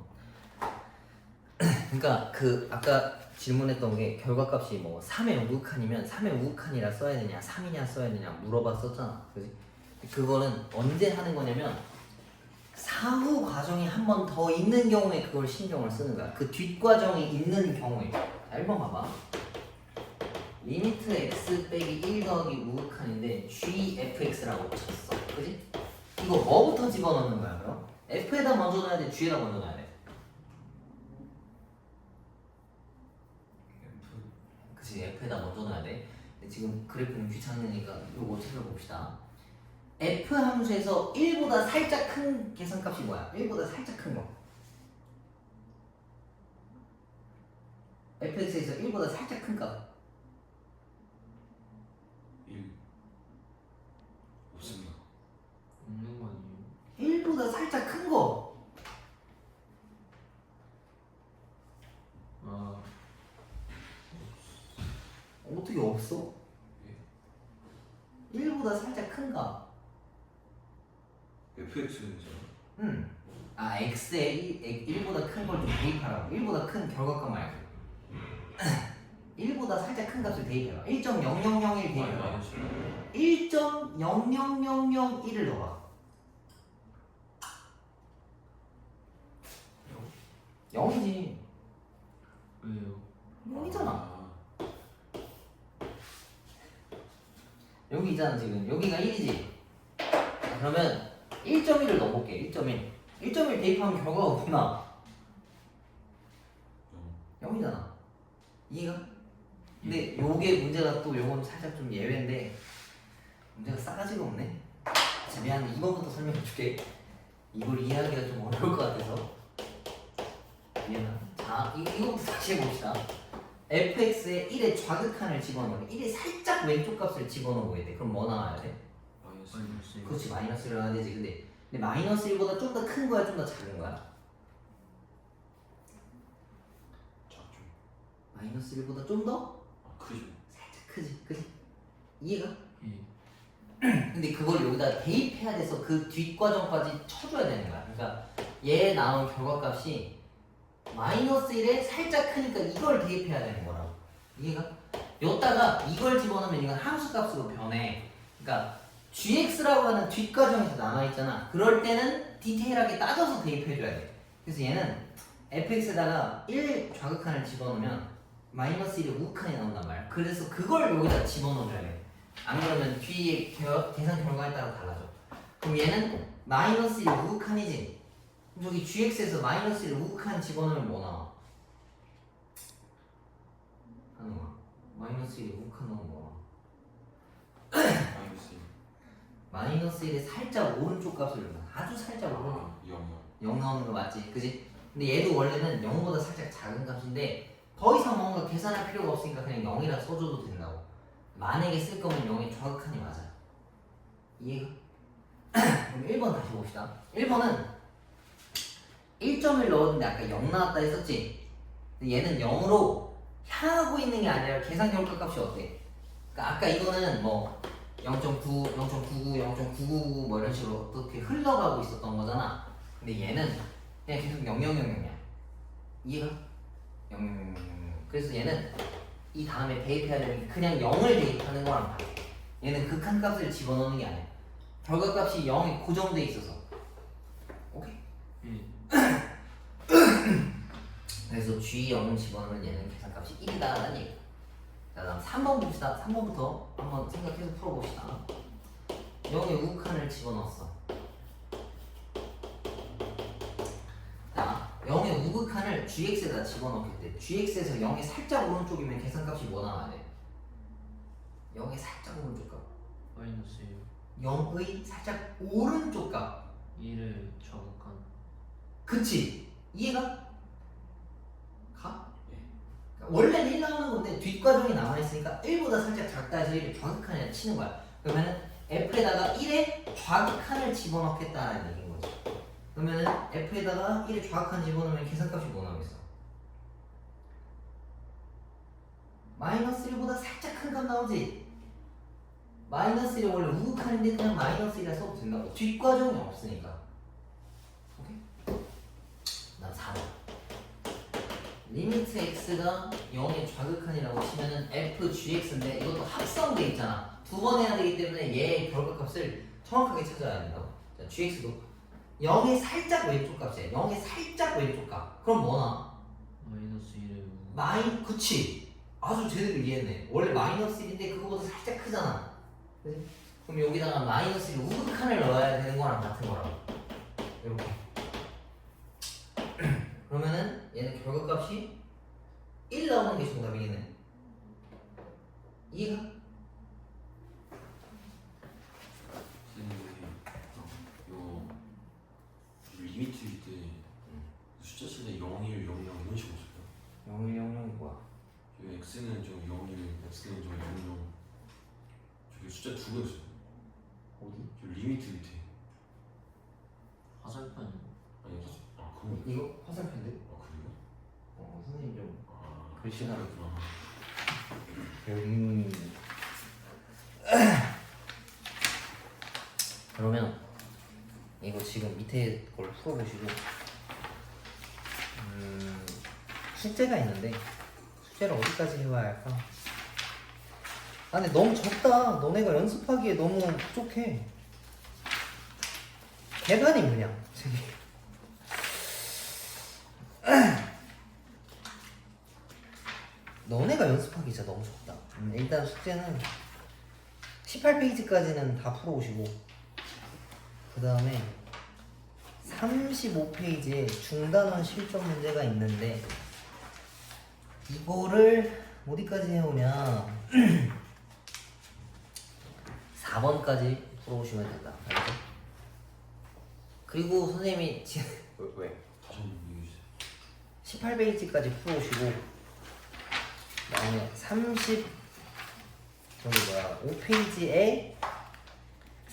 Speaker 1: 그러니까 그 아까 질문했던 게 결과값이 뭐 3의 우극한이면 3의 우극한이라 써야 되냐 3이냐 써야 되냐 물어봤었잖아. 그지? 그거는 언제 하는 거냐면 사후 과정이 한 번 더 있는 경우에 그걸 신경을 쓰는 거야. 그 뒷과정이 있는 경우에. 자, 1번 봐봐. 리미트 x 빼기 1 더하기 우극한인데 gfx라고 쳤어. 그지? 이거 뭐부터 집어넣는 거야 그럼? f에다 먼저 넣어야 돼? g에다 먼저 넣어야 돼? 그치, f에다 먼저 넣어야 돼. 근데 지금 그래프는 귀찮으니까 요거 찾아봅시다. f 함수에서 1보다 살짝 큰 계산값이 뭐야? 1보다 살짝 큰 거. fx에서 1보다 살짝 큰 값.
Speaker 3: 1 없습니다.
Speaker 2: 없는 거 아니에요?
Speaker 1: 1보다 살짝 큰 거.
Speaker 2: 아
Speaker 1: 어떻게 없어?
Speaker 3: 예.
Speaker 1: 1보다 살짝 큰 값.
Speaker 3: fx는요?
Speaker 1: 아, x에 1보다 큰 걸 좀 대입하라고. 1보다 큰 결과값 말고. 1보다 살짝 큰 값을 대입해봐. 1.0001 대입해봐. 1.00001을 넣어봐. 0이지.
Speaker 2: 왜요?
Speaker 1: 0이잖아. 여기 있잖아 지금. 여기가 1이지. 그러면 1.1을 넣어볼게. 1.1. 1.1 대입하면 결과가 없구나. 0이잖아. 이해가? 근데 요게 문제가 또 요건 살짝 좀 예외인데 문제가 싸가지가 없네. 자, 미안해. 이번부터 설명해줄게. 이걸 이해하기가 좀 어려울 것 같아서 미안해. 자, 이거부터 다시 해봅시다. fx에 1의 좌극한을 집어넣으면 1의 살짝 왼쪽 값을 집어넣어야 돼. 그럼 뭐 나와야 돼?
Speaker 2: 마이너스
Speaker 1: 그렇지, 마이너스 1을 나와야 되지. 근데 마이너스 1보다 좀 더 큰 거야, 좀 더 작은 거야?
Speaker 3: 작죠.
Speaker 1: 마이너스 1보다 좀 더?
Speaker 3: 크죠.
Speaker 1: 살짝 크지, 그지? 이해가?
Speaker 2: 예.
Speaker 1: 근데 그걸 여기다 대입해야 돼서 그 뒷과정까지 쳐줘야 되는 거야. 그러니까 얘 나온 결과값이 마이너스 1에 살짝 크니까 이걸 대입해야 되는 거라고. 이해가? 여기다가 이걸 집어넣으면 이건 함수값으로 변해. 그러니까 gx라고 하는 뒷과정에서 남아있잖아. 그럴 때는 디테일하게 따져서 대입해줘야 돼. 그래서 얘는 fx에다가 1 좌극한을 집어넣으면 마이너스 1의 우극한이 나온단 말이야. 그래서 그걸 여기다 집어넣어줘야 돼. 안 그러면 뒤에 계산 결과에 따라 달라져. 그럼 얘는 마이너스 1의 우극한이지. 그럼 저기 gx에서 마이너스 1의 우극한 집어넣으면 뭐 나와? 한우아, 마이너스 1의 우극한 넣으면 뭐 나와?
Speaker 3: 마이너스 1.
Speaker 1: 마이너스 1의 살짝 오른쪽 값을 넣으면 아주 살짝 오른쪽
Speaker 3: 0.
Speaker 1: 0 나오는 거 맞지? 그지? 근데 얘도 원래는 0보다 살짝 작은 값인데 더 이상 뭔가 계산할 필요가 없으니까 그냥 0이라 써줘도 된다고. 만약에 쓸 거면 0의 좌극한이 맞아. 이해가? 그럼 1번 다시 봅시다. 1번은 1.1 넣었는데 아까 0 나왔다 했었지? 근데 얘는 0으로 향하고 있는 게 아니라 계산 결과 값이 어때? 그러니까 아까 이거는 뭐 0.9, 0.99, 0.999 뭐 이런 식으로 어떻게 흘러가고 있었던 거잖아. 근데 얘는 그냥 계속 0000이야. 이해가? 0000. 그래서 얘는 이 다음에 대입해야 되는 게 그냥 0을 대입하는 거랑 같아. 얘는 극한값을 집어넣는 게 아니야. 결과값이 0에 고정돼 있어서. 오케이?
Speaker 2: 예.
Speaker 1: 그래서 G0을 집어넣으면 얘는 계산값이 1이다라는 얘기야. 자, 다음 3번 봅시다. 3번부터 한번 생각해서 풀어봅시다. 0의 우극한을 집어넣었어. 자, 0의 우극한을 gx에다 집어넣을 때 gx에서 0의 살짝 오른쪽이면 계산값이 뭐 나와야 돼? 0의 살짝 오른쪽 값.
Speaker 2: 마이너스
Speaker 1: 0의 살짝 오른쪽 값.
Speaker 2: 1을 좌극한
Speaker 1: 그치? 이해가? 가?
Speaker 3: 예.
Speaker 1: 그러니까 원래는 1 나오는 건데 뒷과정이 남아있으니까 1보다 살짝 작다 해서 1을 좌극한이라 치는 거야. 그러면은 f에다가 1의 좌극한을 집어넣겠다는 얘기인 거지. 그러면은 f에다가 1의 좌극한 집어넣으면 계산값이 뭐 나오겠어? 마이너스 1보다 살짝 큰 값 나오지? 마이너스 1이 원래 우극한인데 그냥 마이너스 1이라 써도 된다고. 뒷과정이 없으니까. 오케이? 다음 4번. 리미트 x가 0의 좌극한이라고 치면은 fgx인데 이것도 합성돼 있잖아. 두 번 해야 되기 때문에 얘의 결과값을 정확하게 찾아야 된다고. 자, gx도 0의 살짝 왼쪽 값이야. 0의 살짝 왼쪽 값. 그럼 뭐 나와?
Speaker 2: 마이너스 1을
Speaker 1: 그치. 아주 제대로 이해했네. 원래 마이너스 1인데 그거보다 살짝 크잖아. 그지? 그럼 여기다가 마이너스 1 우극한을 넣어야 되는 거랑 같은 거라고. 이렇게. 그러면은 얘는 결과값이 1 나오는 게 정답이겠네. 이해가?
Speaker 3: 요 리미트 때 숫자 쓸 때 0, 1, 0, 0 이런 식으로 써요.
Speaker 1: 0, 1, 0, 0이 뭐야?
Speaker 3: 요 x는 좀 0, 1, x는 좀 0, 0. 저기 숫자 두 개 있어요.
Speaker 1: 어디?
Speaker 3: 저 리미트 밑에.
Speaker 2: 화살표 아니야?
Speaker 3: 아니 그럼
Speaker 1: 이거 화살표인데?
Speaker 3: 그래요?
Speaker 1: 선생님 좀
Speaker 3: 아
Speaker 1: 글씨가
Speaker 3: 그렇구나.
Speaker 1: 그러면 이거 지금 밑에 걸 풀어보시고 숙제가 있는데 숙제를 어디까지 해와야 할까? 아 근데 너무 적다. 너네가 연습하기에 너무 부족해. 대단히 그냥 저기 너네가 연습하기 진짜 너무 적다. 일단 숙제는 18페이지까지는 다 풀어오시고 그 다음에 35페이지에 중단원 실전 문제가 있는데 이거를 어디까지 해오면 4번까지 풀어오시면 된다. 알겠죠? 그리고 선생님이 왜?
Speaker 3: 다시 한번 얘기해 주세요.
Speaker 1: 18페이지까지 풀어오시고 그다음에 5페이지에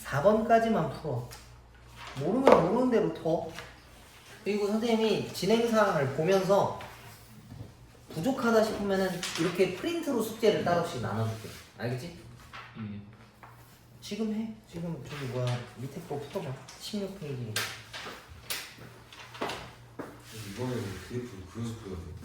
Speaker 1: 4번까지만 풀어. 모르면 모르는 대로 둬. 그리고 선생님이 진행사항을 보면서 부족하다 싶으면은 이렇게 프린트로 숙제를 따로씩 나눠줄게. 알겠지?
Speaker 2: 예.
Speaker 1: 지금 해. 지금 저기 밑에 거 풀어봐. 16페이지.
Speaker 3: 이번에는 그래프 그려서 보여야 돼요.